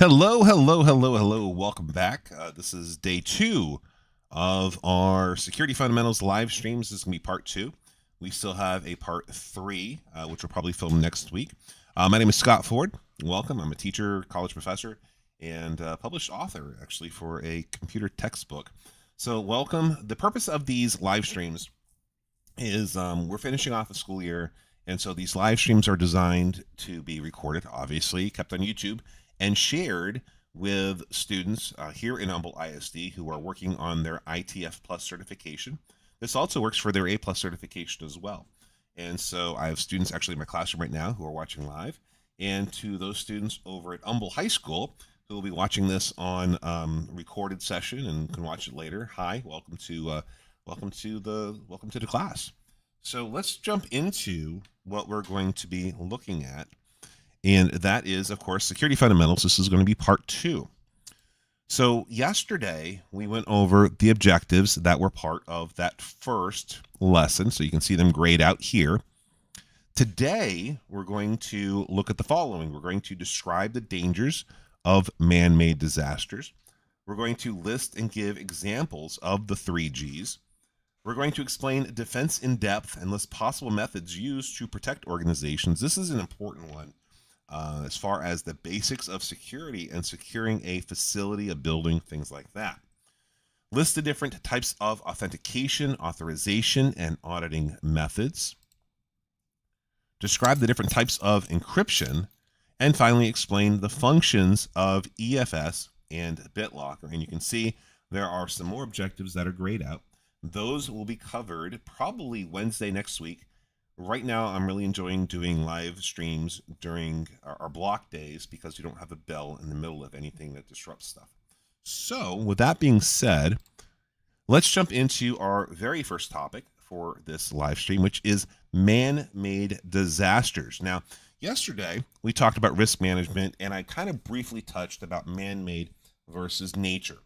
Hello. Welcome back. This is day 2 of our Security Fundamentals live streams. This is going to be part 2. We still have a part 3, which we'll probably film next week. My name is Scott Ford. Welcome. I'm a teacher, college professor, and published author, actually, for a computer textbook. So welcome. The purpose of these live streams is we're finishing off a school year, and so these live streams are designed to be recorded, obviously, kept on YouTube, and shared with students here in Humble ISD who are working on their ITF Plus certification. This also works for their A Plus certification as well. And so I have students actually in my classroom right now who are watching live. And to those students over at Humble High School who will be watching this on recorded session and can watch it later, hi, welcome to the class. So let's jump into what we're going to be looking at. And that is, of course, Security Fundamentals. This is going to be part 2. So yesterday, we went over the objectives that were part of that first lesson. So you can see them grayed out here. Today, we're going to look at the following. We're going to describe the dangers of man-made disasters. We're going to list and give examples of the 3 Gs. We're going to explain defense in depth and list possible methods used to protect organizations. This is an important one. As far as the basics of security and securing a facility, a building, things like that. List the different types of authentication, authorization, and auditing methods. Describe the different types of encryption. And finally, explain the functions of EFS and BitLocker. And you can see there are some more objectives that are grayed out. Those will be covered probably Wednesday next week. Right now, I'm really enjoying doing live streams during our block days because we don't have a bell in the middle of anything that disrupts stuff. So with that being said, let's jump into our very first topic for this live stream, which is man-made disasters. Now, yesterday, we talked about risk management, and I kind of briefly touched about man-made versus nature.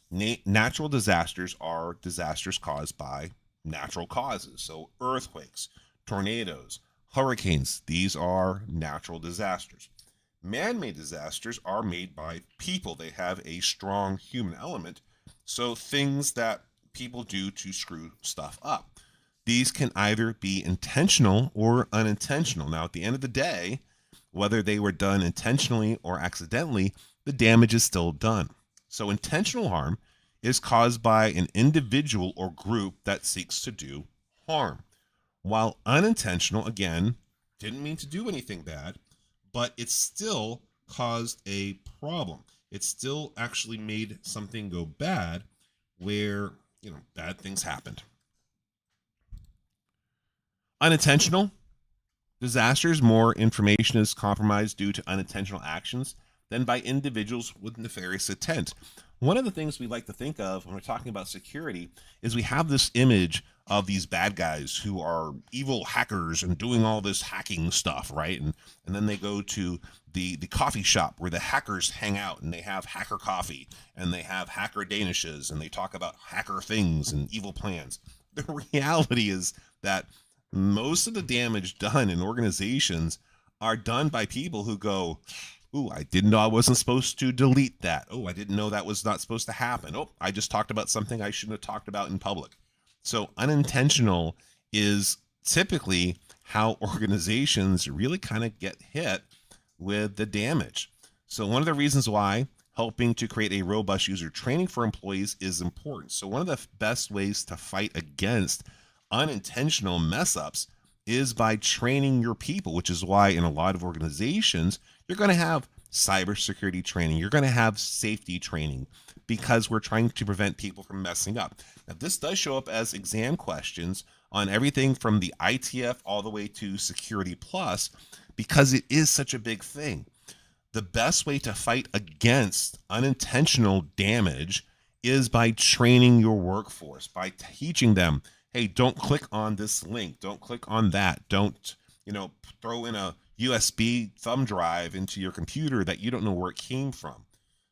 Natural disasters are disasters caused by natural causes, so earthquakes, tornadoes, hurricanes, these are natural disasters. Man-made disasters are made by people. They have a strong human element, so things that people do to screw stuff up. These can either be intentional or unintentional. Now, at the end of the day, whether they were done intentionally or accidentally, the damage is still done. So intentional harm is caused by an individual or group that seeks to do harm. While unintentional, again, didn't mean to do anything bad, but it still caused a problem. It still actually made something go bad where, bad things happened. Unintentional disasters, more information is compromised due to unintentional actions than by individuals with nefarious intent. One of the things we like to think of when we're talking about security is we have this image of these bad guys who are evil hackers and doing all this hacking stuff, right? And then they go to the coffee shop where the hackers hang out and they have hacker coffee and they have hacker danishes and they talk about hacker things and evil plans. The reality is that most of the damage done in organizations are done by people who go, ooh, I didn't know I wasn't supposed to delete that. Oh, I didn't know that was not supposed to happen. Oh, I just talked about something I shouldn't have talked about in public. So unintentional is typically how organizations really kind of get hit with the damage. So one of the reasons why helping to create a robust user training for employees is important. So one of the best ways to fight against unintentional mess ups is by training your people, which is why in a lot of organizations, you're going to have cybersecurity training, you're going to have safety training, because we're trying to prevent people from messing up. Now, this does show up as exam questions on everything from the ITF all the way to Security Plus, because it is such a big thing. The best way to fight against unintentional damage is by training your workforce, by teaching them, hey, don't click on this link, don't click on that, don't, throw in a USB thumb drive into your computer that you don't know where it came from.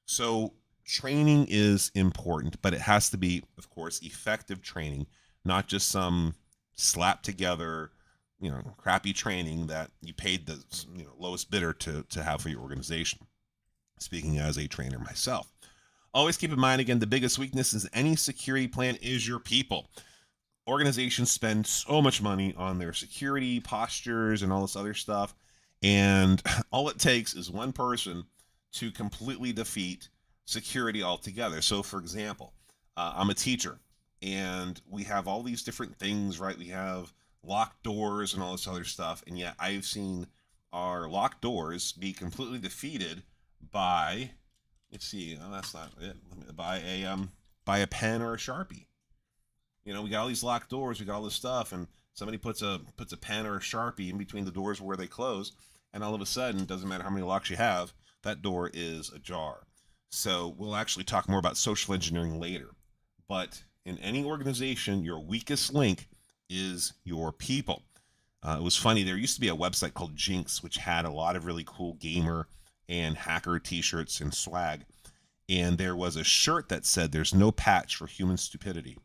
So training is important, but it has to be, of course, effective training, not just some slap together, crappy training that you paid the lowest bidder to have for your organization. Speaking as a trainer myself, always keep in mind, again, the biggest weakness is any security plan is your people. Organizations spend so much money on their security postures and all this other stuff, and all it takes is one person to completely defeat security altogether. So, for example, I'm a teacher, and we have all these different things, right? We have locked doors and all this other stuff, and yet I've seen our locked doors be completely defeated by, let's see, that's not it, by a pen or a Sharpie. We got all these locked doors, we got all this stuff, and somebody puts a pen or a Sharpie in between the doors where they close, and all of a sudden, it doesn't matter how many locks you have, that door is ajar. So we'll actually talk more about social engineering later. But in any organization, your weakest link is your people. It was funny, there used to be a website called Jinx, which had a lot of really cool gamer and hacker t-shirts and swag. And there was a shirt that said, "There's no patch for human stupidity."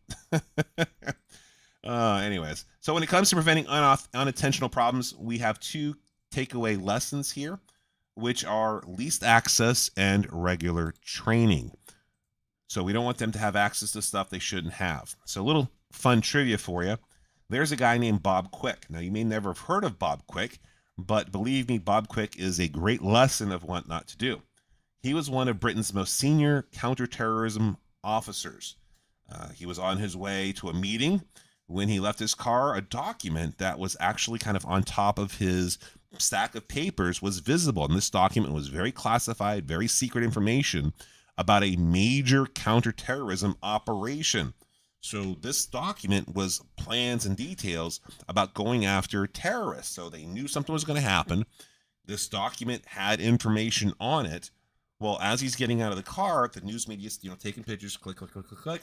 Anyways, so when it comes to preventing unintentional problems, we have two takeaway lessons here, which are least access and regular training. So we don't want them to have access to stuff they shouldn't have. So a little fun trivia for you. There's a guy named Bob Quick. Now, you may never have heard of Bob Quick, but believe me, Bob Quick is a great lesson of what not to do. He was one of Britain's most senior counterterrorism officers. He was on his way to a meeting. When he left his car, a document that was actually kind of on top of his stack of papers was visible. And this document was very classified, very secret information about a major counterterrorism operation. So this document was plans and details about going after terrorists. So they knew something was going to happen. This document had information on it. Well, as he's getting out of the car, the news media's taking pictures, click, click, click, click, click.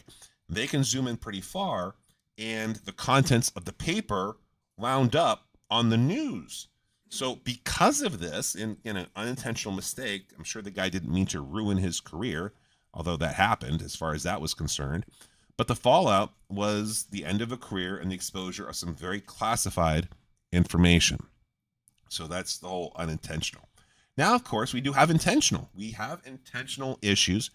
They can zoom in pretty far, and the contents of the paper wound up on the news. So because of this, in an unintentional mistake, I'm sure the guy didn't mean to ruin his career, although that happened as far as that was concerned. But the fallout was the end of a career and the exposure of some very classified information. So that's the whole unintentional. Now, of course, we do have intentional. We have intentional issues.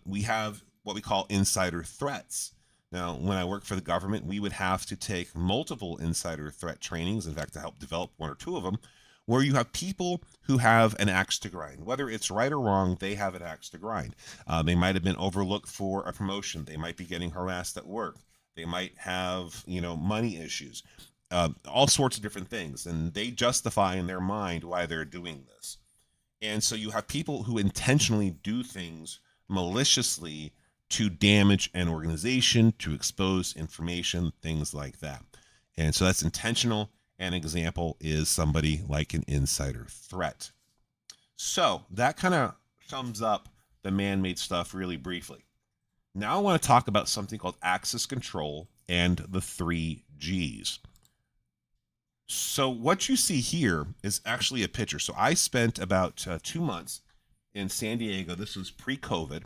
We have what we call insider threats. Now, when I worked for the government, we would have to take multiple insider threat trainings, in fact, to help develop one or two of them, where you have people who have an axe to grind. Whether it's right or wrong, they have an axe to grind. They might have been overlooked for a promotion. They might be getting harassed at work. They might have, money issues, all sorts of different things. And they justify in their mind why they're doing this. And so you have people who intentionally do things maliciously to damage an organization, to expose information, things like that. And so that's intentional. An example is somebody like an insider threat. So that kind of sums up the man-made stuff really briefly. Now I want to talk about something called access control and the 3 Gs. So what you see here is actually a picture. So I spent about 2 months in San Diego. This was pre-COVID.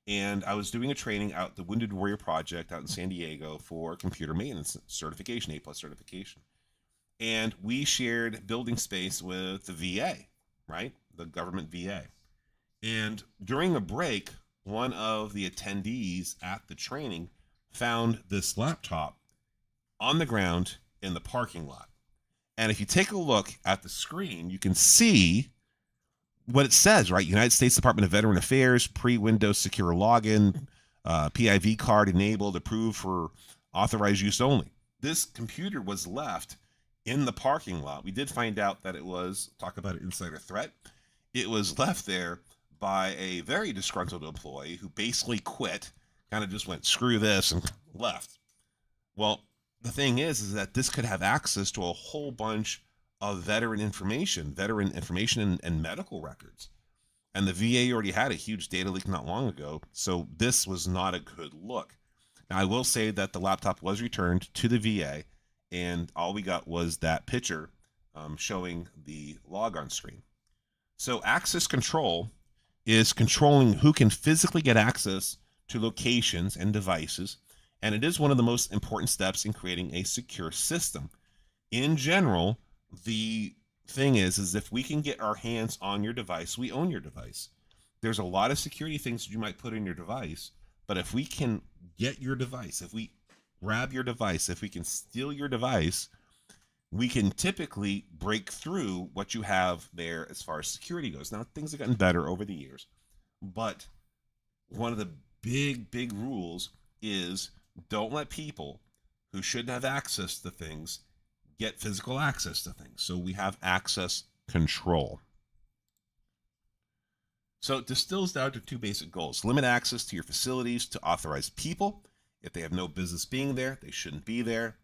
And I was doing a training out the Wounded Warrior Project out in San Diego for computer maintenance certification, A+ certification. And we shared building space with the VA, right? The government VA. And during a break, one of the attendees at the training found this laptop on the ground in the parking lot. And if you take a look at the screen, you can see what it says, right? United States Department of Veteran Affairs, pre-Windows secure login, PIV card enabled, approved for authorized use only. This computer was left in the parking lot. We did find out that it was, talk about an insider threat, it was left there by a very disgruntled employee who basically quit, kind of just went, screw this, and left. Well, the thing is that this could have access to a whole bunch of veteran information and medical records. And the VA already had a huge data leak not long ago, so this was not a good look. Now, I will say that the laptop was returned to the VA, and all we got was that picture showing the log on screen. So access control is controlling who can physically get access to locations and devices, and it is one of the most important steps in creating a secure system. In general, the thing is if we can get our hands on your device, we own your device. There's a lot of security things that you might put in your device, but if we can get your device, if we grab your device, if we can steal your device, we can typically break through what you have there as far as security goes. Now, things have gotten better over the years, but one of the big rules is don't let people who shouldn't have access to things get physical access to things. So we have access control. So it distills down to two basic goals: limit access to your facilities to authorized people. If they have no business being there, they shouldn't be there.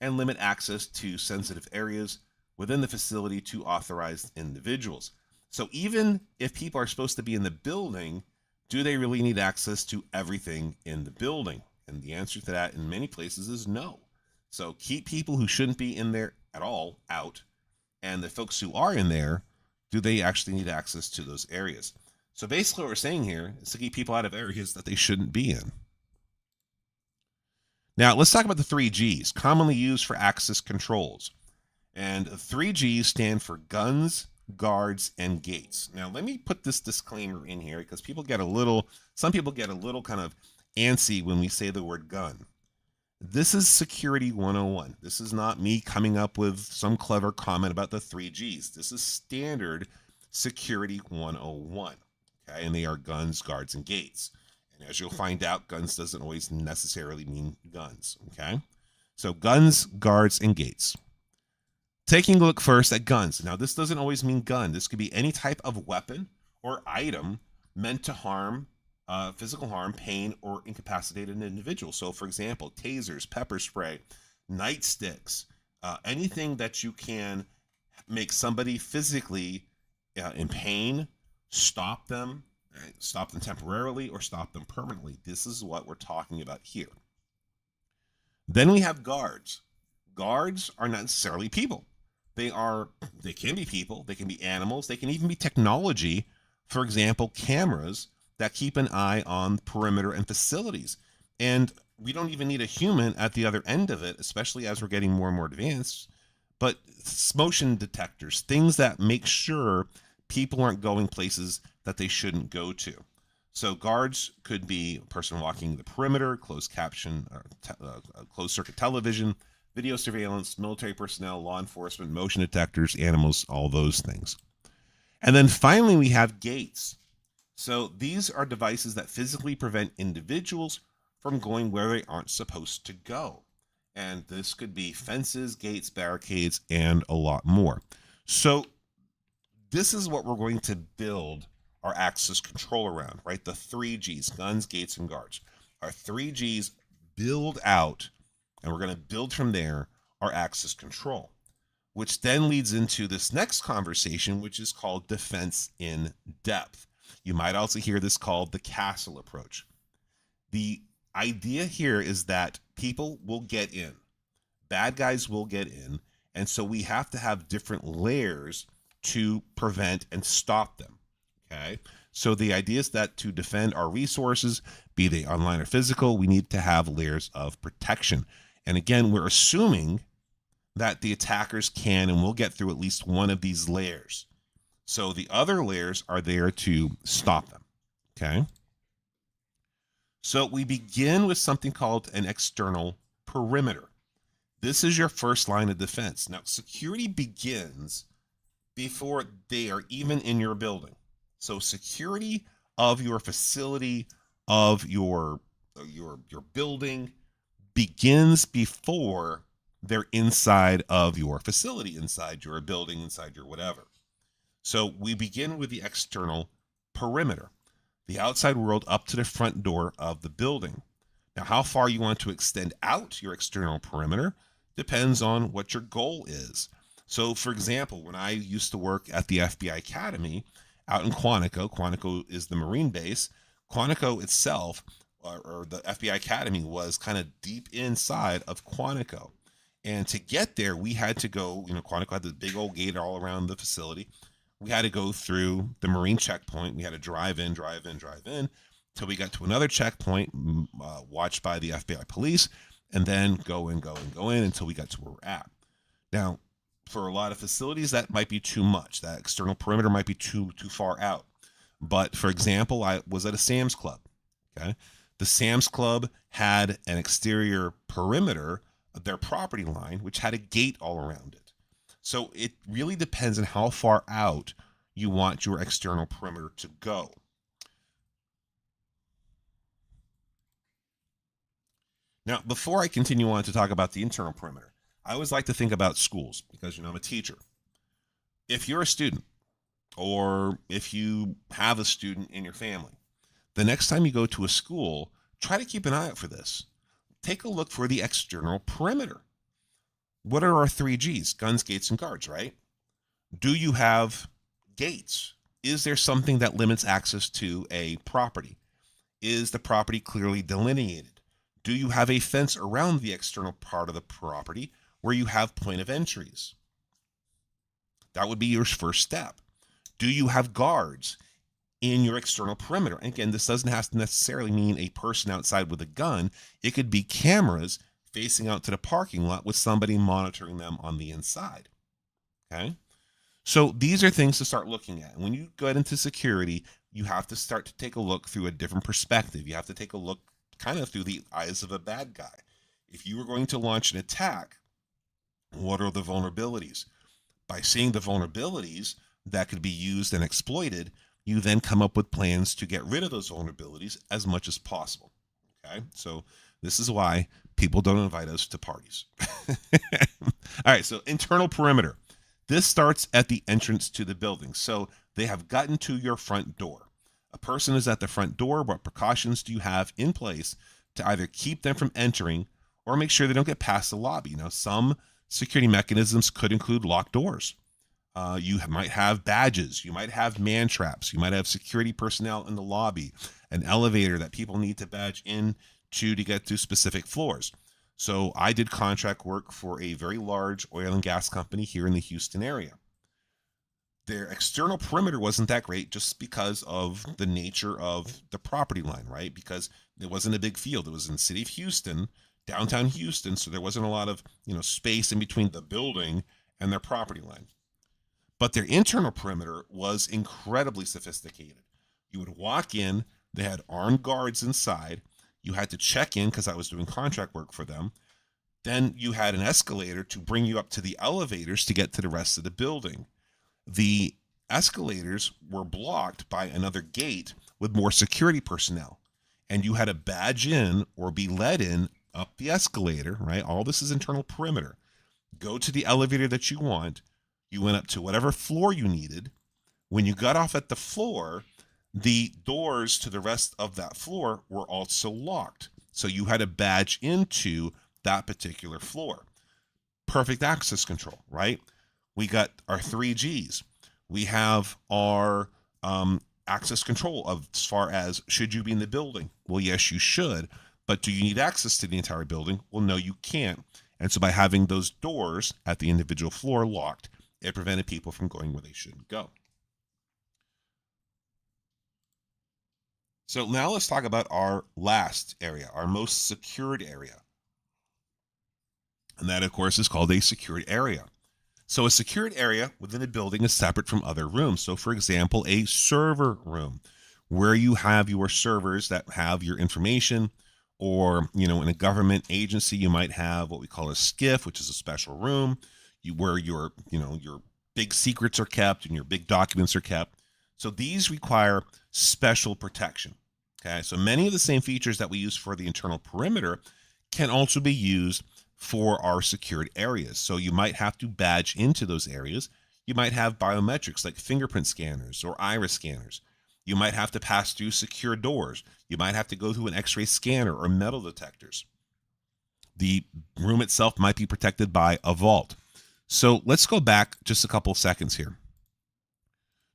And limit access to sensitive areas within the facility to authorized individuals. So even if people are supposed to be in the building, do they really need access to everything in the building? And the answer to that in many places is no. So keep people who shouldn't be in there at all out. And the folks who are in there, do they actually need access to those areas? So basically what we're saying here is to keep people out of areas that they shouldn't be in. Now, let's talk about the 3Gs, commonly used for access controls. And 3Gs stand for guns, guards, and gates. Now, let me put this disclaimer in here because some people get a little kind of antsy when we say the word gun. This is Security 101. This is not me coming up with some clever comment about the 3Gs. This is standard Security 101. Okay, and they are guns, guards, and gates. And as you'll find out, guns doesn't always necessarily mean guns. Okay, so guns, guards, and gates. Taking a look first at guns. Now, this doesn't always mean gun. This could be any type of weapon or item meant to harm, physical harm, pain, or incapacitate an individual. So, for example, tasers, pepper spray, nightsticks, anything that you can make somebody physically in pain, stop them temporarily, or stop them permanently. This is what we're talking about here. Then we have guards. Guards are not necessarily people. They can be people, they can be animals, they can even be technology. For example, cameras that keep an eye on perimeter and facilities. And we don't even need a human at the other end of it, especially as we're getting more and more advanced. But motion detectors, things that make sure people aren't going places that they shouldn't go to. So guards could be a person walking the perimeter, closed circuit television, video surveillance, military personnel, law enforcement, motion detectors, animals, all those things. And then finally, we have gates. So these are devices that physically prevent individuals from going where they aren't supposed to go. And this could be fences, gates, barricades, and a lot more. So this is what we're going to build our access control around, right? The 3Gs, guns, gates, and guards. Our 3Gs build out, and we're going to build from there our access control, which then leads into this next conversation, which is called defense in depth. You might also hear this called the castle approach. The idea here is that people will get in, bad guys will get in, and so we have to have different layers to prevent and stop them. Okay, so the idea is that to defend our resources, be they online or physical, we need to have layers of protection. And again, we're assuming that the attackers can and will get through at least one of these layers. So the other layers are there to stop them. Okay, so we begin with something called an external perimeter. This is your first line of defense. Now, security begins before they are even in your building. So security of your facility, of your building, begins before they're inside of your facility, inside your building, inside your whatever. So we begin with the external perimeter, the outside world up to the front door of the building. Now, how far you want to extend out your external perimeter depends on what your goal is. So, for example, when I used to work at the FBI Academy out in Quantico, Quantico is the Marine base. Quantico itself, or the FBI Academy, was kind of deep inside of Quantico. And to get there, we had to go, Quantico had this big old gate all around the facility. We had to go through the Marine checkpoint. We had to drive in till we got to another checkpoint, watched by the FBI police, and then go in until we got to where we're at. Now, for a lot of facilities, that might be too much. That external perimeter might be too far out. But for example, I was at a Sam's Club. Okay, the Sam's Club had an exterior perimeter of their property line, which had a gate all around it. So it really depends on how far out you want your external perimeter to go. Now, before I continue on to talk about the internal perimeter, I always like to think about schools because, I'm a teacher. If you're a student, or if you have a student in your family, the next time you go to a school, try to keep an eye out for this. Take a look for the external perimeter. What are our 3 Gs? Guns, gates, and guards, right? Do you have gates? Is there something that limits access to a property? Is the property clearly delineated? Do you have a fence around the external part of the property where you have point of entries? That would be your first step. Do you have guards in your external perimeter? And again, this doesn't have to necessarily mean a person outside with a gun. It could be cameras facing out to the parking lot with somebody monitoring them on the inside. Okay? So these are things to start looking at. When you get into security, you have to start to take a look through a different perspective. You have to take a look kind of through the eyes of a bad guy. If you were going to launch an attack, what are the vulnerabilities? By seeing the vulnerabilities that could be used and exploited, you then come up with plans to get rid of those vulnerabilities as much as possible. Okay, so this is why people don't invite us to parties. All right, so internal perimeter. This starts at the entrance to the building. So they have gotten to your front door. A person is at the front door. What precautions do you have in place to either keep them from entering or make sure they don't get past the lobby? Now, some security mechanisms could include locked doors. You might have badges. You might have man traps. You might have security personnel in the lobby, an elevator that people need to badge in to get to specific floors. So I did contract work for a very large oil and gas company here in the Houston area. Their external perimeter wasn't that great just because of the nature of the property line, right? Because it wasn't a big field. It was in the city of Houston, downtown Houston, so there wasn't a lot of, space in between the building and their property line. But their internal perimeter was incredibly sophisticated. You would walk in, they had armed guards inside. You had to check in because I was doing contract work for them. Then you had an escalator to bring you up to the elevators to get to the rest of the building. The escalators were blocked by another gate with more security personnel. And you had to badge in or be led in up the escalator, right? All this is internal perimeter. Go to the elevator that you want. You went up to whatever floor you needed. When you got off at the floor, the doors to the rest of that floor were also locked. So you had to badge into that particular floor. Perfect access control, right? We got our 3 Gs. We have our access control of as far as should you be in the building? Well, yes, you should. But do you need access to the entire building? Well, no, you can't. And so by having those doors at the individual floor locked, it prevented people from going where they shouldn't go. So now let's talk about our last area, our most secured area. And that, of course, is called a secured area. So a secured area within a building is separate from other rooms. So, for example, a server room where you have your servers that have your information, or, in a government agency, you might have what we call a SCIF, which is a special room where your big secrets are kept and your big documents are kept. So these require special protection. Okay, so many of the same features that we use for the internal perimeter can also be used for our secured areas. So you might have to badge into those areas. You might have biometrics like fingerprint scanners or iris scanners. You might have to pass through secure doors. You might have to go through an x-ray scanner or metal detectors. The room itself might be protected by a vault. So let's go back just a couple of seconds here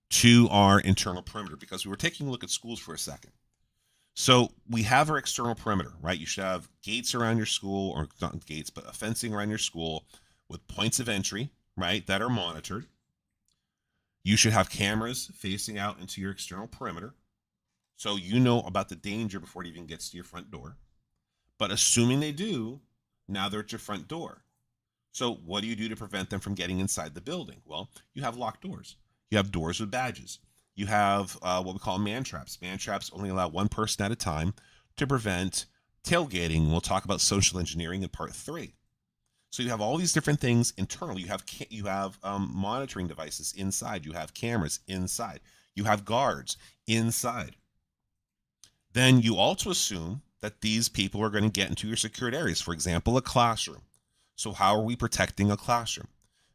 to our internal perimeter, because we were taking a look at schools for a second. So we have our external perimeter, right? You should have gates around your school, or not gates, but a fencing around your school with points of entry, right, that are monitored. You should have cameras facing out into your external perimeter, so you know about the danger before it even gets to your front door. But assuming they do, now they're at your front door. So what do you do to prevent them from getting inside the building? Well, you have locked doors. You have doors with badges. You have what we call man traps. Man traps only allow one person at a time to prevent tailgating. We'll talk about social engineering in part 3. So you have all these different things internally. You have monitoring devices inside. You have cameras inside. You have guards inside. Then you also assume that these people are going to get into your secured areas. For example, a classroom. So how are we protecting a classroom?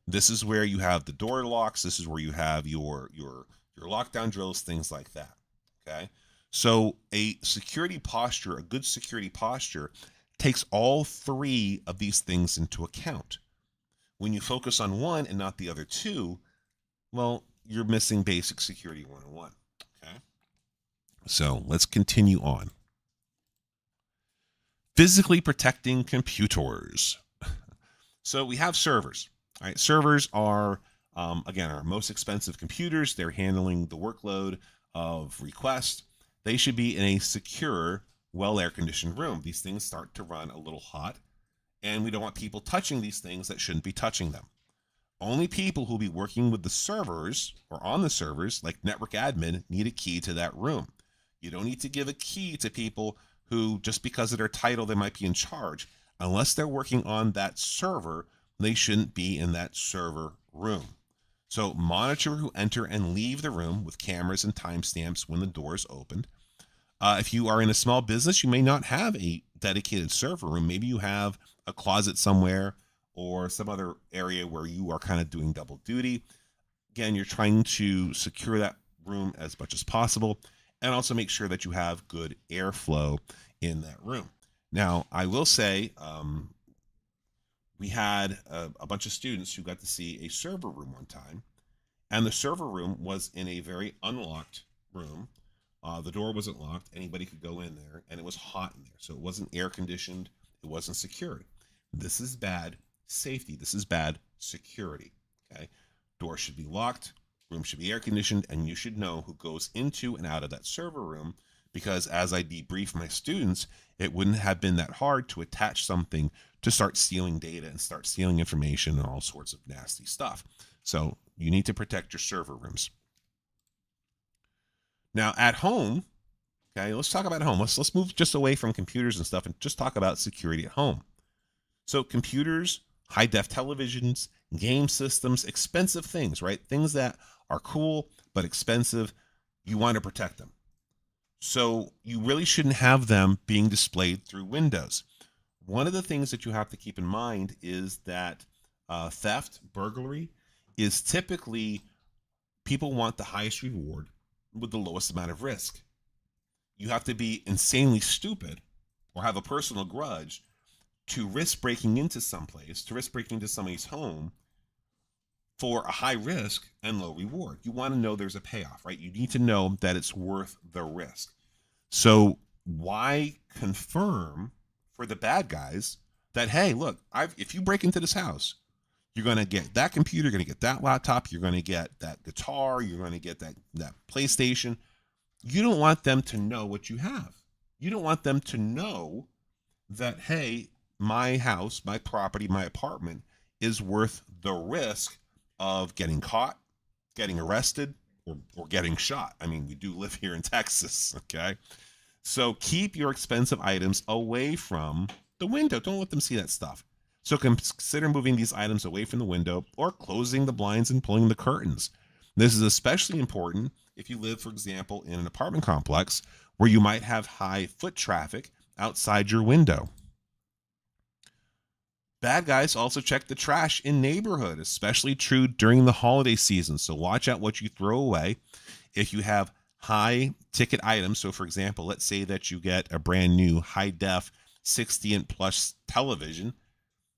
This is where you have the door locks. This is where you have your lockdown drills, things like that. Okay. So a security posture, a good security posture, takes all 3 of these things into account. When you focus on one and not the other 2, well, you're missing basic security 101. Okay. So let's continue on. Physically protecting computers. So we have servers. All right, servers are, again, our most expensive computers. They're handling the workload of requests. They should be in a secure, well air-conditioned room. These things start to run a little hot, and we don't want people touching these things that shouldn't be touching them. Only people who will be working with the servers or on the servers, like network admin, need a key to that room. You don't need to give a key to people who, just because of their title, they might be in charge. Unless they're working on that server, they shouldn't be in that server room. So monitor who enter and leave the room with cameras and timestamps when the door is opened. If you are in a small business, you may not have a dedicated server room. Maybe you have a closet somewhere or some other area where you are kind of doing double duty. Again, you're trying to secure that room as much as possible, and also make sure that you have good airflow in that room. Now, I will say we had a bunch of students who got to see a server room one time, and the server room was in a very unlocked room. The door wasn't locked. Anybody could go in there, and it was hot in there. So it wasn't air conditioned. It wasn't secured. This is bad safety. This is bad security. Okay. Door should be locked. Room should be air conditioned, and you should know who goes into and out of that server room, because as I debrief my students, it wouldn't have been that hard to attach something to start stealing data and start stealing information and all sorts of nasty stuff. So you need to protect your server rooms. Now at home, okay, let's talk about home. Let's move just away from computers and stuff and just talk about security at home. So computers, high-def televisions, game systems, expensive things, right? Things that are cool but expensive, you want to protect them. So you really shouldn't have them being displayed through windows. One of the things that you have to keep in mind is that theft, burglary, is typically people want the highest reward with the lowest amount of risk. You have to be insanely stupid or have a personal grudge to risk breaking into someplace, to risk breaking into somebody's home for a high risk and low reward. You want to know there's a payoff, right? You need to know that it's worth the risk. So why confirm for the bad guys that, hey, look, if you break into this house, you're going to get that computer, you're going to get that laptop, you're going to get that guitar, you're going to get that PlayStation. You don't want them to know what you have. You don't want them to know that, hey, my house, my property, my apartment is worth the risk of getting caught, getting arrested, or getting shot. I mean, we do live here in Texas, okay? So keep your expensive items away from the window. Don't let them see that stuff. So consider moving these items away from the window or closing the blinds and pulling the curtains. This is especially important if you live, for example, in an apartment complex where you might have high foot traffic outside your window. Bad guys also check the trash in neighborhood, especially true during the holiday season. So watch out what you throw away. If you have high ticket items, so for example, let's say that you get a brand new high def 60-inch plus television,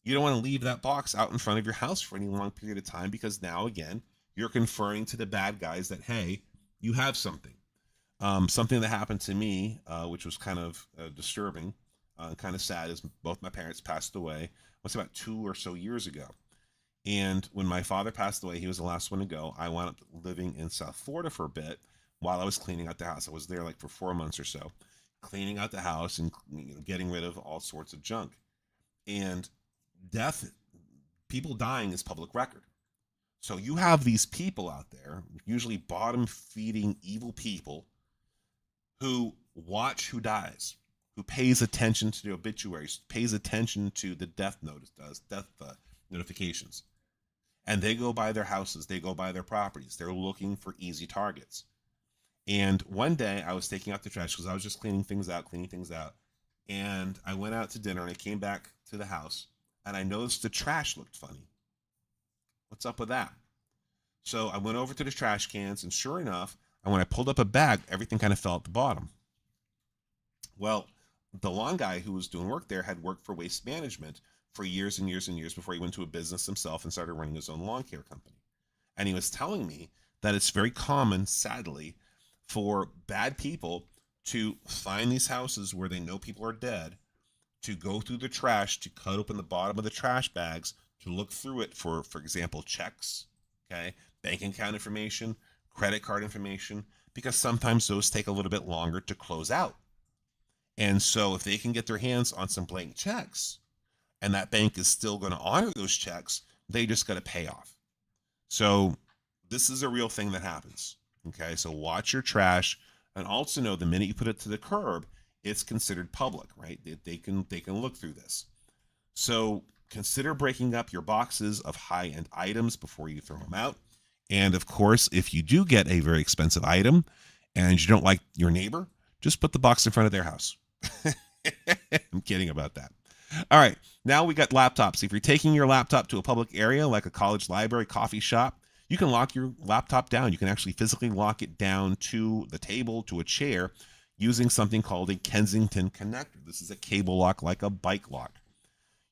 you don't want to leave that box out in front of your house for any long period of time, because now again, you're conferring to the bad guys that, hey, you have something. Something that happened to me, which was kind of disturbing, kind of sad, is both my parents passed away. Was about 2 or so years ago. And when my father passed away, he was the last one to go. I wound up living in South Florida for a bit while I was cleaning out the house. I was there like for 4 months or so, cleaning out the house and getting rid of all sorts of junk. And death, people dying, is public record. So you have these people out there, usually bottom feeding evil people, who watch who dies, who pays attention to the obituaries, pays attention to the death notifications. And they go by their houses, they go by their properties. They're looking for easy targets. And one day I was taking out the trash because I was just cleaning things out. And I went out to dinner and I came back to the house and I noticed the trash looked funny. What's up with that? So I went over to the trash cans, and sure enough, and when I pulled up a bag, everything kind of fell at the bottom. Well, the lawn guy who was doing work there had worked for Waste Management for years and years and years before he went to a business himself and started running his own lawn care company. And he was telling me that it's very common, sadly, for bad people to find these houses where they know people are dead, to go through the trash, to cut open the bottom of the trash bags, to look through it for example, checks, okay, bank account information, credit card information, because sometimes those take a little bit longer to close out. And so if they can get their hands on some blank checks and that bank is still going to honor those checks, they just got to pay off. So this is a real thing that happens. Okay, so watch your trash, and also know the minute you put it to the curb, it's considered public, right? They can look through this. So consider breaking up your boxes of high-end items before you throw them out. And of course, if you do get a very expensive item and you don't like your neighbor, just put the box in front of their house. I'm kidding about that. All right, now we got laptops. If you're taking your laptop to a public area like a college library, coffee shop, you can lock your laptop down. You can actually physically lock it down to the table, to a chair, using something called a Kensington connector. This is a cable lock, like a bike lock.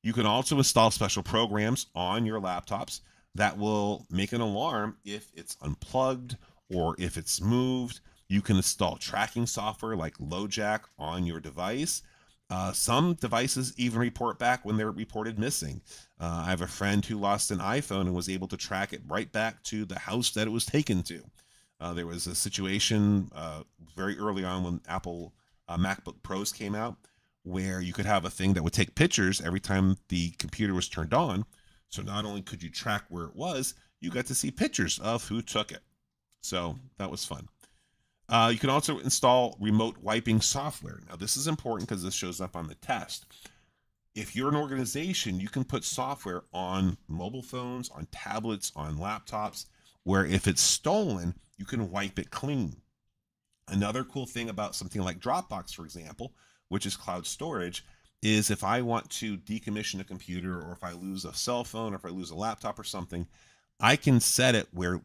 You can also install special programs on your laptops that will make an alarm if it's unplugged or if it's moved. You can install tracking software like LoJack on your device. Some devices even report back when they're reported missing. I have a friend who lost an iPhone and was able to track it right back to the house that it was taken to. There was a situation very early on when Apple MacBook Pros came out, where you could have a thing that would take pictures every time the computer was turned on. So not only could you track where it was, you got to see pictures of who took it. So that was fun. You can also install remote wiping software. Now, this is important because this shows up on the test. If you're an organization, you can put software on mobile phones, on tablets, on laptops, where if it's stolen, you can wipe it clean. Another cool thing about something like Dropbox, for example, which is cloud storage, is if I want to decommission a computer, or if I lose a cell phone, or if I lose a laptop or something, I can set it where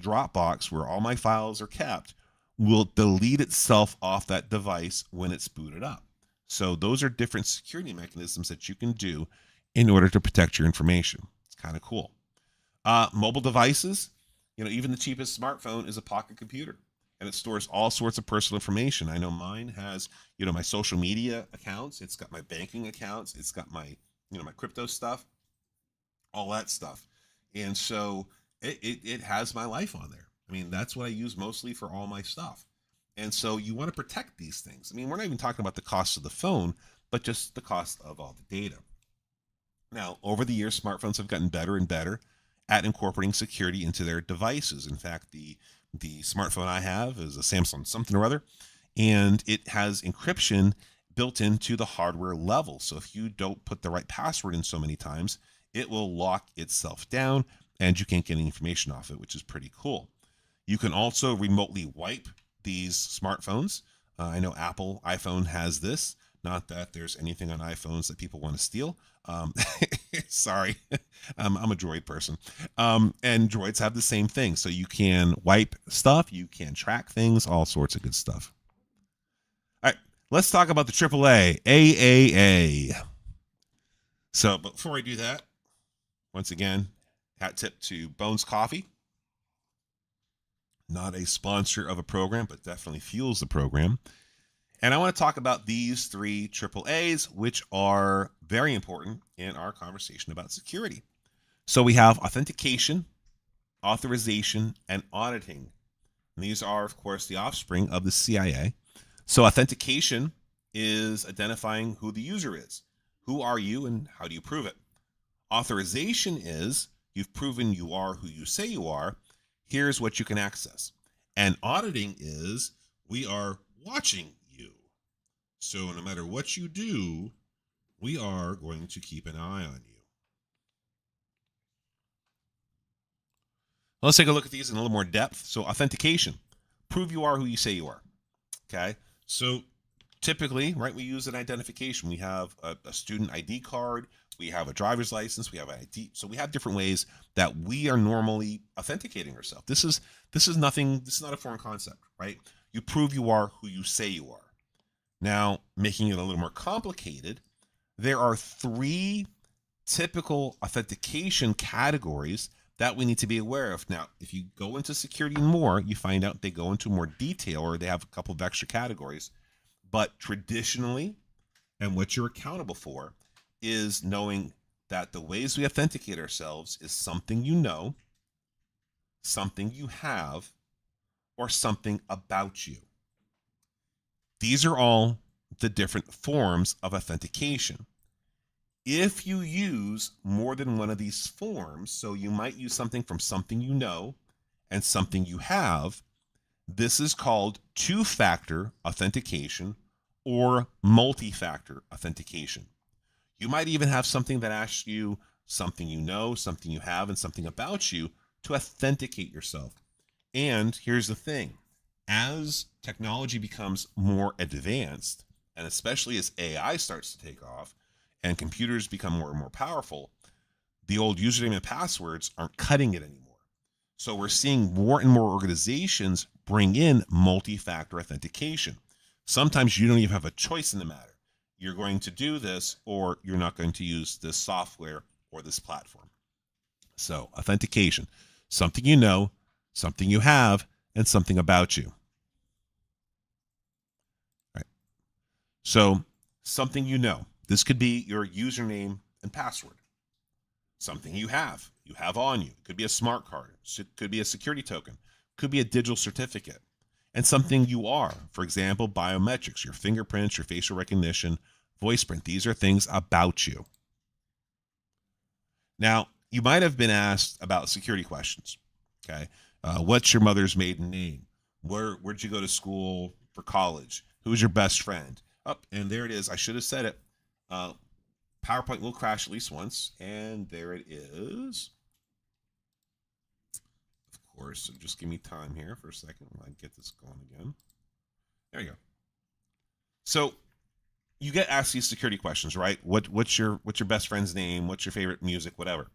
Dropbox, where all my files are kept, will delete itself off that device when it's booted up. So those are different security mechanisms that you can do in order to protect your information. It's kind of cool. Mobile devices, even the cheapest smartphone is a pocket computer, and it stores all sorts of personal information. I know mine has, my social media accounts. It's got my banking accounts. It's got my, my crypto stuff, all that stuff. And so it has my life on there. I mean, that's what I use mostly for all my stuff. And so you want to protect these things. I mean, we're not even talking about the cost of the phone, but just the cost of all the data. Now, over the years, smartphones have gotten better and better at incorporating security into their devices. In fact, the smartphone I have is a Samsung something or other, and it has encryption built into the hardware level. So if you don't put the right password in so many times, it will lock itself down and you can't get any information off it, which is pretty cool. You can also remotely wipe these smartphones. I know Apple iPhone has this, Not that there's anything on iPhones that people want to steal. Sorry, I'm a Droid person. And Droids have the same thing. So you can wipe stuff, you can track things, all sorts of good stuff. All right, let's talk about the AAA, AAA. So before I do that, once again, hat tip to Bones Coffee. Not a sponsor of a program, but definitely fuels the program. And I want to talk about these three AAAs, which are very important in our conversation about security. So we have authentication, authorization, and auditing. And these are, of course, the offspring of the CIA. So authentication is identifying who the user is. Who are you and how do you prove it? Authorization is you've proven you are who you say you are. Here's what you can access. And auditing is we are watching you. So no matter what you do, we are going to keep an eye on you. Let's take a look at these in a little more depth. So authentication, prove you are who you say you are. Okay. So typically, right, we use an identification. We have a student ID card. We have a driver's license. We have an ID. So we have different ways that we are normally authenticating ourselves. This is nothing. This is not a foreign concept, right? You prove you are who you say you are. Now, making it a little more complicated, there are three typical authentication categories that we need to be aware of. Now, if you go into security more, you find out they go into more detail or they have a couple of extra categories. But traditionally, and what you're accountable for, is knowing that the ways we authenticate ourselves is something you know, something you have, or something about you. These are all the different forms of authentication. If you use more than one of these forms, so you might use something from something you know and something you have, this is called two-factor authentication or multi-factor authentication. You might even have something that asks you something you know, something you have, and something about you to authenticate yourself. And here's the thing. As technology becomes more advanced, and especially as AI starts to take off and computers become more and more powerful, the old username and passwords aren't cutting it anymore. So we're seeing more and more organizations bring in multi-factor authentication. Sometimes you don't even have a choice in the matter. You're going to do this or you're not going to use this software or this platform. So authentication, something you know, something you have, and something about you. All right. So something you know. This could be your username and password. Something you have on you. It could be a smart card. It could be a security token. It could be a digital certificate. And something you are. For example, biometrics, your fingerprints, your facial recognition, voice print. These are things about you. Now, you might have been asked about security questions. Okay. What's your mother's maiden name? Where'd you go to school for college? Who's your best friend? Oh, and there it is. I should have said it. PowerPoint will crash at least once. And there it is. Of course, so just give me time here for a second while I get this going again. There you go. So you get asked these security questions, right? What's your best friend's name? What's your favorite music? Whatever.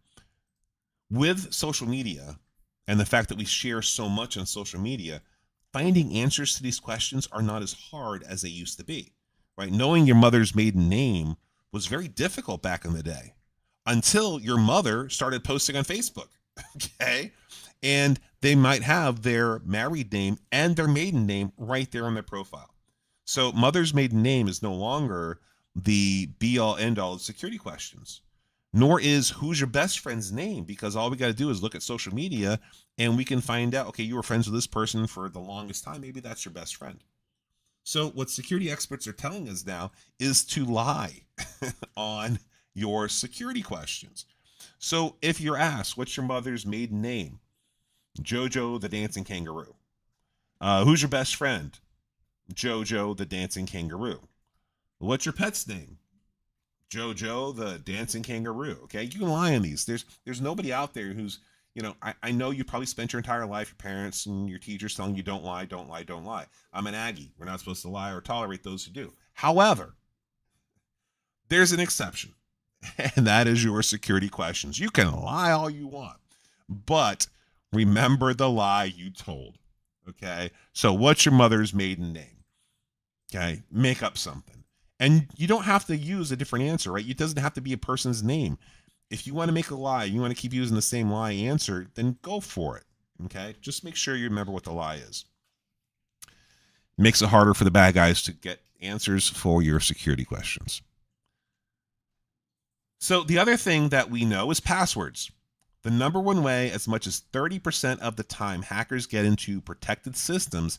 With social media and the fact that we share so much on social media, finding answers to these questions are not as hard as they used to be, right? Knowing your mother's maiden name was very difficult back in the day until your mother started posting on Facebook, okay? And they might have their married name and their maiden name right there on their profile. So mother's maiden name is no longer the be-all, end-all of security questions, nor is who's your best friend's name, because all we got to do is look at social media and we can find out, okay, you were friends with this person for the longest time. Maybe that's your best friend. So what security experts are telling us now is to lie on your security questions. So if you're asked, what's your mother's maiden name? Jojo the Dancing Kangaroo. Who's your best friend? Jojo the Dancing Kangaroo. What's your pet's name? Jojo the Dancing Kangaroo. Okay, you can lie on these. There's nobody out there who's, I know you probably spent your entire life, your parents and your teachers telling you don't lie, don't lie, don't lie. I'm an Aggie. We're not supposed to lie or tolerate those who do. However, There's an exception, and that is your security questions. You can lie all you want, but remember the lie you told. Okay. So, what's your mother's maiden name? Okay. Make up something. And you don't have to use a different answer, right? It doesn't have to be a person's name. If you want to make a lie, you want to keep using the same lie answer, then go for it. Okay. Just make sure you remember what the lie is. Makes it harder for the bad guys to get answers for your security questions. So the other thing that we know is passwords. The number one way, as much as 30% of the time hackers get into protected systems,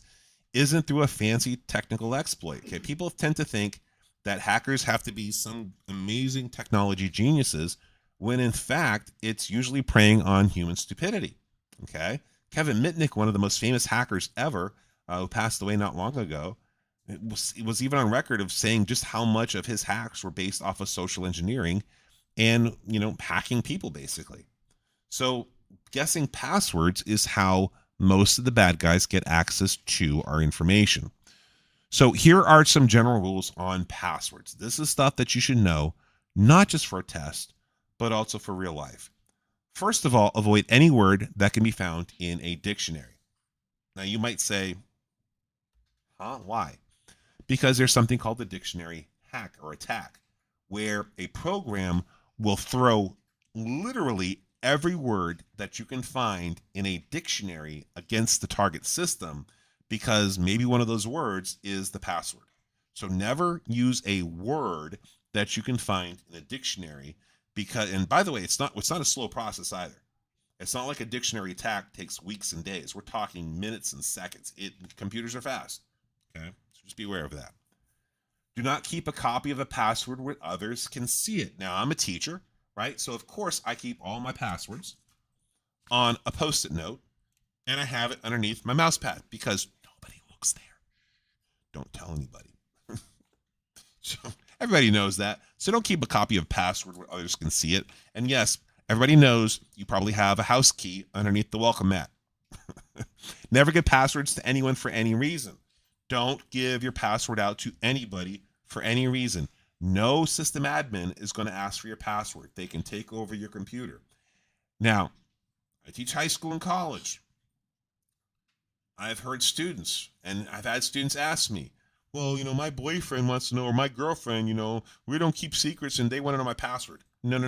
isn't through a fancy technical exploit. Okay, people tend to think that hackers have to be some amazing technology geniuses, when in fact it's usually preying on human stupidity. Okay, Kevin Mitnick, one of the most famous hackers ever, who passed away not long ago, it was even on record of saying just how much of his hacks were based off of social engineering and hacking people basically. So guessing passwords is how most of the bad guys get access to our information. So here are some general rules on passwords. This is stuff that you should know, not just for a test, but also for real life. First of all, avoid any word that can be found in a dictionary. Now you might say, why? Because there's something called the dictionary hack or attack, where a program will throw literally every word that you can find in a dictionary against the target system, because maybe one of those words is the password. So never use a word that you can find in a dictionary, because, and by the way, it's not a slow process either. It's not like a dictionary attack takes weeks and days. We're talking minutes and seconds. Computers are fast. Okay, so just be aware of that. Do not keep a copy of a password where others can see it. Now, I'm a teacher, right? So, of course, I keep all my passwords on a Post-it note, and I have it underneath my mouse pad because nobody looks there. Don't tell anybody. So, everybody knows that. So, don't keep a copy of a password where others can see it. And yes, everybody knows you probably have a house key underneath the welcome mat. Never give passwords to anyone for any reason. Don't give your password out to anybody for any reason. No system admin is going to ask for your password. They can take over your computer. Now, I teach high school and college. I've heard students, and I've had students ask me, well, my boyfriend wants to know, or my girlfriend, we don't keep secrets and they want to know my password. No.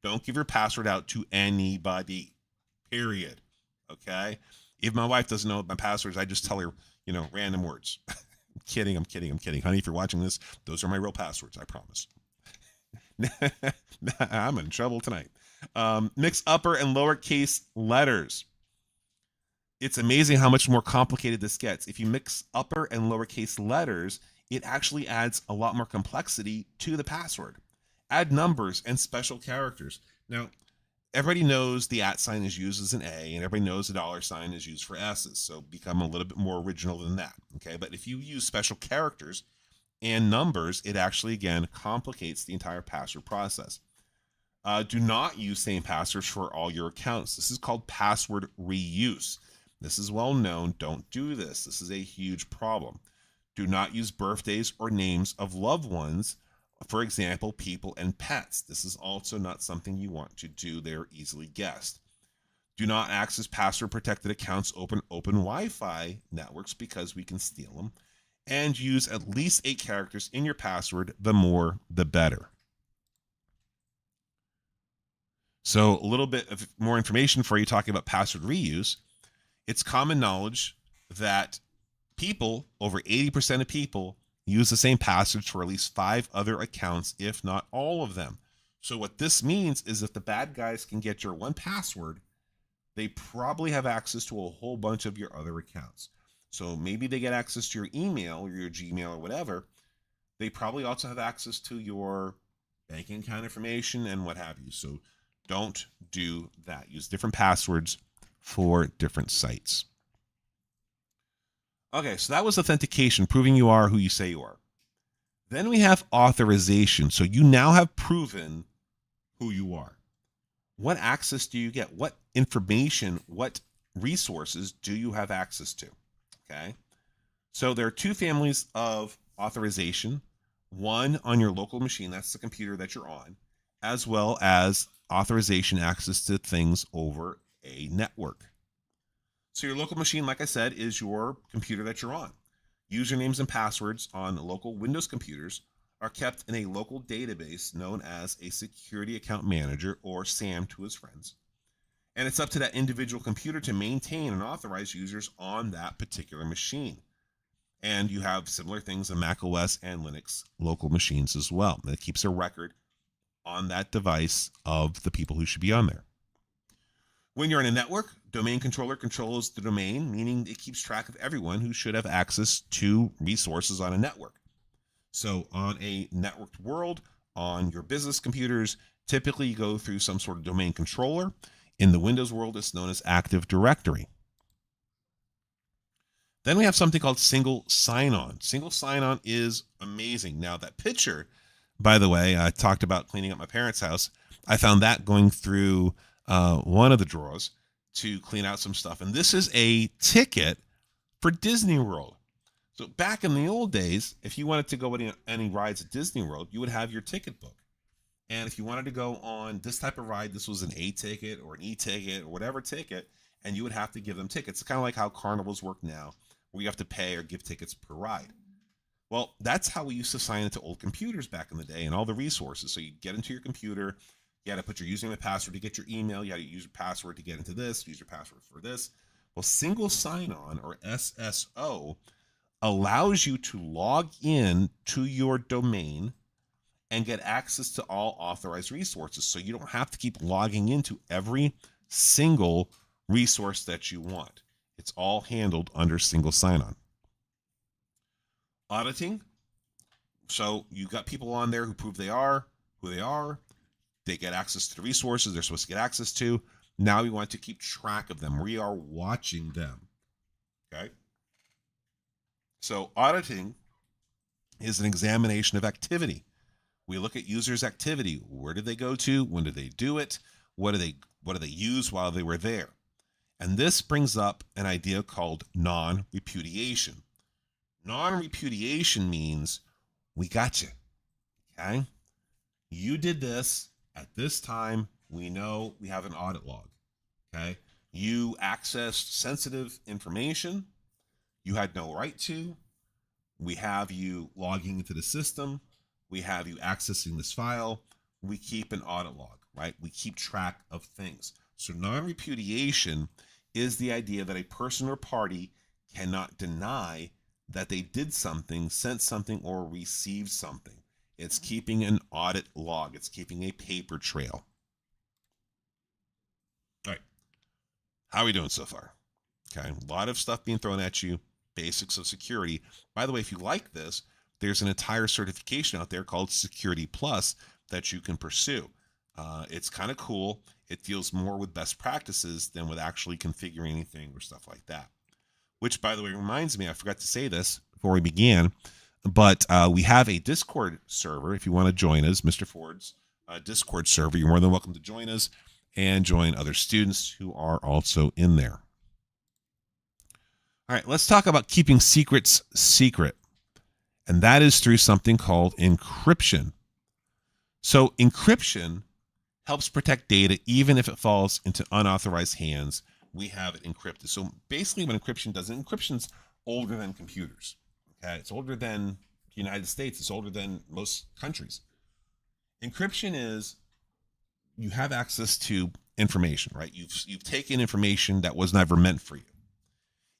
Don't give your password out to anybody, period. Okay? If my wife doesn't know my passwords, I just tell her, random words. I'm kidding. Honey, if you're watching this, those are my real passwords, I promise. I'm in trouble tonight. Mix upper and lowercase letters. It's amazing how much more complicated this gets. If you mix upper and lowercase letters, it actually adds a lot more complexity to the password. Add numbers and special characters. Now, everybody knows the @ sign is used as an A, and everybody knows the $sign is used for S's. So become a little bit more original than that. Okay, but if you use special characters and numbers, it actually, again, complicates the entire password process. Do not use same passwords for all your accounts. This is called password reuse. This is well known. Don't do this. This is a huge problem. Do not use birthdays or names of loved ones. For example, people and pets. This is also not something you want to do. They're easily guessed. Do not access password protected accounts open Wi-Fi networks, because we can steal them. And use at least 8 characters in your password. The more, the better. So a little bit of more information for you talking about password reuse. It's common knowledge that people, over 80% of people, use the same passwords for at least 5 other accounts, if not all of them. So what this means is if the bad guys can get your one password, they probably have access to a whole bunch of your other accounts. So maybe they get access to your email or your Gmail or whatever. They probably also have access to your banking account information and what have you. So don't do that. Use different passwords for different sites. Okay, so that was authentication, proving you are who you say you are. Then we have authorization. So you now have proven who you are. What access do you get? What information, what resources do you have access to? Okay, so there are 2 families of authorization. one on your local machine, that's the computer that you're on, as well as authorization access to things over a network. So your local machine, like I said, is your computer that you're on. Usernames and passwords on local Windows computers are kept in a local database known as a Security Account Manager, or SAM to his friends. And it's up to that individual computer to maintain and authorize users on that particular machine. And you have similar things in Mac OS and Linux local machines as well. And it keeps a record on that device of the people who should be on there. When you're in a network, domain controller controls the domain, meaning it keeps track of everyone who should have access to resources on a network. So on a networked world, on your business computers, typically you go through some sort of domain controller. In the Windows world, it's known as Active Directory. Then we have something called single sign-on. Single sign-on is amazing. Now that picture, by the way, I talked about cleaning up my parents' house. I found that going through one of the drawers to clean out some stuff. And this is a ticket for Disney World. So back in the old days, if you wanted to go on any rides at Disney World, you would have your ticket book. And if you wanted to go on this type of ride, this was an A ticket or an E ticket or whatever ticket, and you would have to give them tickets. It's kind of like how carnivals work now, where you have to pay or give tickets per ride. Well, that's how we used to sign into old computers back in the day and all the resources. So you get into your computer, you had to put your username and password to get your email, you had to use your password to get into this, use your password for this. Well, single sign-on, or SSO, allows you to log in to your domain and get access to all authorized resources. So you don't have to keep logging into every single resource that you want. It's all handled under single sign-on. Auditing. So you got people on there who prove they are who they are. They get access to the resources they're supposed to get access to. Now we want to keep track of them. We are watching them. Okay. So auditing is an examination of activity. We look at users' activity. Where did they go to? When did they do it? What do they use while they were there? And this brings up an idea called non-repudiation. Non-repudiation means we got you. Okay? You did this at this time. We know we have an audit log. Okay? You accessed sensitive information you had no right to. We have you logging into the system. We have you accessing this file. We keep an audit log, right? We keep track of things. So non-repudiation is the idea that a person or party cannot deny that they did something, sent something, or received something. It's keeping an audit log. It's keeping a paper trail. All right. How are we doing so far? Okay. A lot of stuff being thrown at you. Basics of security. By the way, if you like this, there's an entire certification out there called Security Plus that you can pursue. It's kind of cool. It deals more with best practices than with actually configuring anything or stuff like that. Which, by the way, reminds me, I forgot to say this before we began, but we have a Discord server. If you want to join us, Mr. Ford's Discord server, you're more than welcome to join us and join other students who are also in there. All right, let's talk about keeping secrets secret. And that is through something called encryption. So encryption helps protect data even if it falls into unauthorized hands. We have it encrypted. So basically what encryption does, encryption's older than computers. Okay, it's older than the United States. It's older than most countries. Encryption is you have access to information, right? You've taken information that was never meant for you.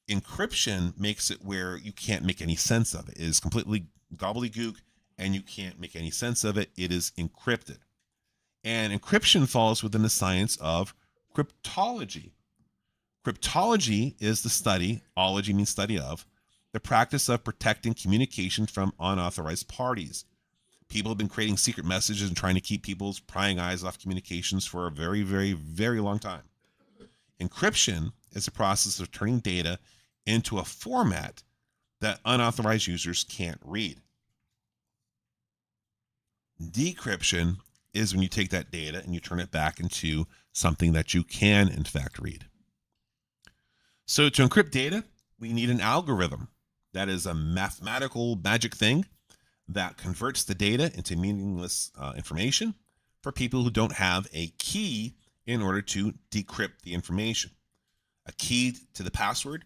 Encryption makes it where you can't make any sense of it. It is completely gobbledygook and you can't make any sense of it. It is encrypted. And encryption falls within the science of cryptology. Cryptology is the study, ology means study of, the practice of protecting communication from unauthorized parties. People have been creating secret messages and trying to keep people's prying eyes off communications for a very, very, very long time. Encryption is the process of turning data into a format that unauthorized users can't read. Decryption is when you take that data and you turn it back into something that you can, in fact, read. So to encrypt data, we need an algorithm. That is a mathematical magic thing that converts the data into meaningless information for people who don't have a key in order to decrypt the information. A key to the password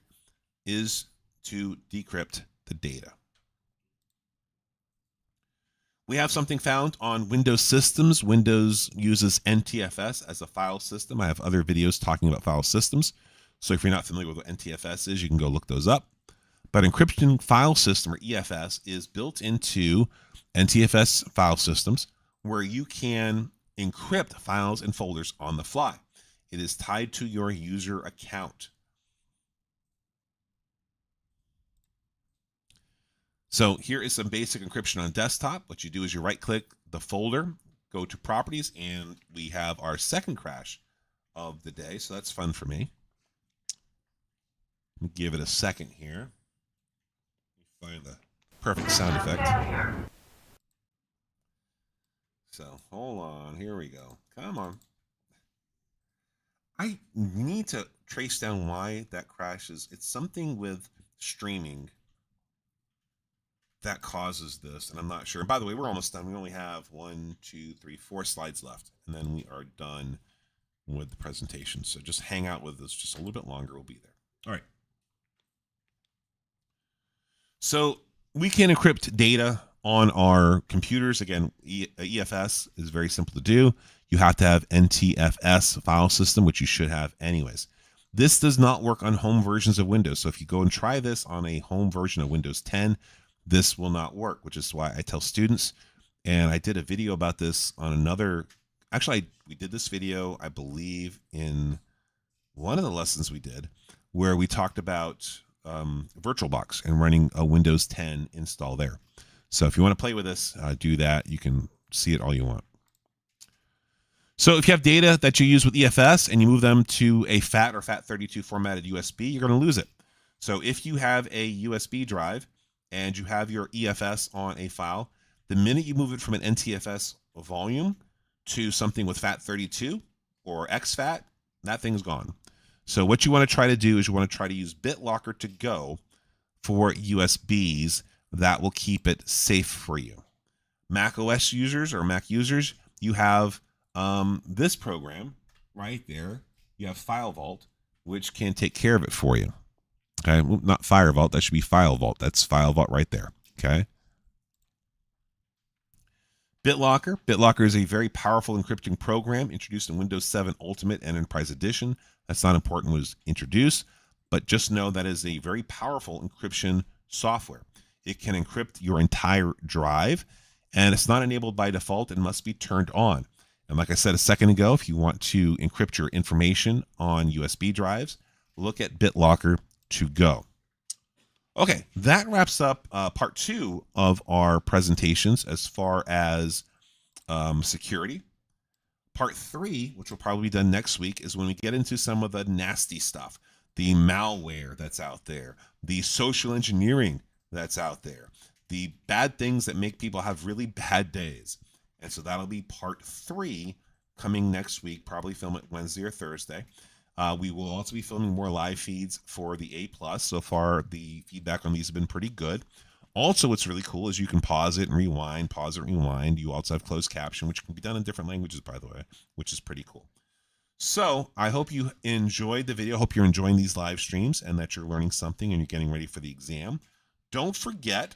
is to decrypt the data. We have something found on Windows systems. Windows uses NTFS as a file system. I have other videos talking about file systems. So if you're not familiar with what NTFS is, you can go look those up. But encryption file system, or EFS, is built into NTFS file systems where you can encrypt files and folders on the fly. It is tied to your user account. So here is some basic encryption on desktop. What you do is you right-click the folder, go to properties, and we have our second crash of the day. So that's fun for me. Let me give it a second here. Find the perfect sound effect. So hold on, here we go. Come on. I need to trace down why that crashes. It's something with streaming that causes this, and I'm not sure. And by the way, we're almost done. We only have 4 slides left, and then we are done with the presentation. So just hang out with us just a little bit longer. We'll be there. All right. So we can encrypt data on our computers. Again, EFS is very simple to do. You have to have NTFS file system, which you should have anyways. This does not work on home versions of Windows. So if you go and try this on a home version of Windows 10, this will not work, which is why I tell students, and I did a video about this on another, actually we did this video, I believe, in one of the lessons we did, where we talked about VirtualBox and running a Windows 10 install there. So if you want to play with this, do that. You can see it all you want. So if you have data that you use with EFS and you move them to a FAT or FAT32 formatted USB, you're going to lose it. So if you have a USB drive and you have your EFS on a file, the minute you move it from an NTFS volume to something with FAT32 or exFAT, that thing's gone. So what you want to try to do is you want to try to use BitLocker to go for USBs. That will keep it safe for you. Mac OS users or Mac users, you have this program right there. You have FileVault, which can take care of it for you. Okay, well, not FireVault, that should be FileVault. That's FileVault right there. Okay. BitLocker. BitLocker is a very powerful encrypting program introduced in Windows 7 Ultimate and Enterprise Edition. That's not important, was introduced, but just know that is a very powerful encryption software. It can encrypt your entire drive, and it's not enabled by default and must be turned on. And like I said a second ago, if you want to encrypt your information on USB drives, look at BitLocker to go. Okay, that wraps up part 2 of our presentations as far as security. Part 3, which will probably be done next week, is when we get into some of the nasty stuff, the malware that's out there, the social engineering that's out there, the bad things that make people have really bad days. And so that'll be part 3 coming next week, probably film it Wednesday or Thursday. We will also be filming more live feeds for the A+. So far, the feedback on these has been pretty good. Also, what's really cool is you can pause it and rewind, pause it, rewind. You also have closed caption, which can be done in different languages, by the way, which is pretty cool. So I hope you enjoyed the video. I hope you're enjoying these live streams and that you're learning something and you're getting ready for the exam. Don't forget,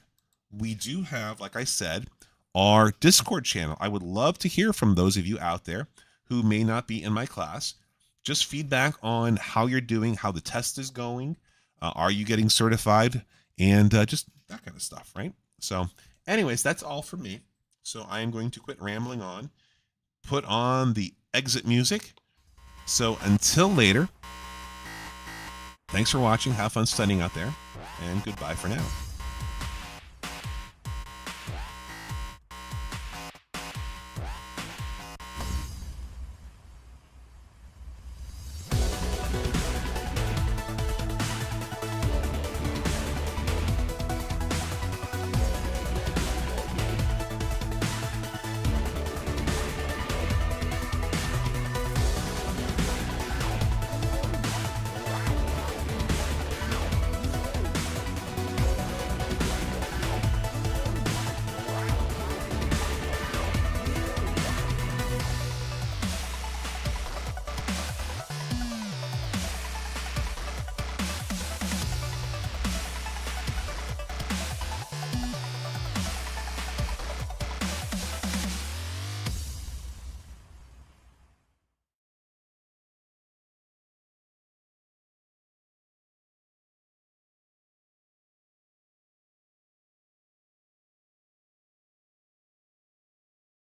we do have, like I said, our Discord channel. I would love to hear from those of you out there who may not be in my class. Just feedback on how you're doing, how the test is going. Are you getting certified? And just that kind of stuff, right? So anyways, that's all for me. So I am going to quit rambling on, put on the exit music. So until later, thanks for watching. Have fun studying out there, and goodbye for now.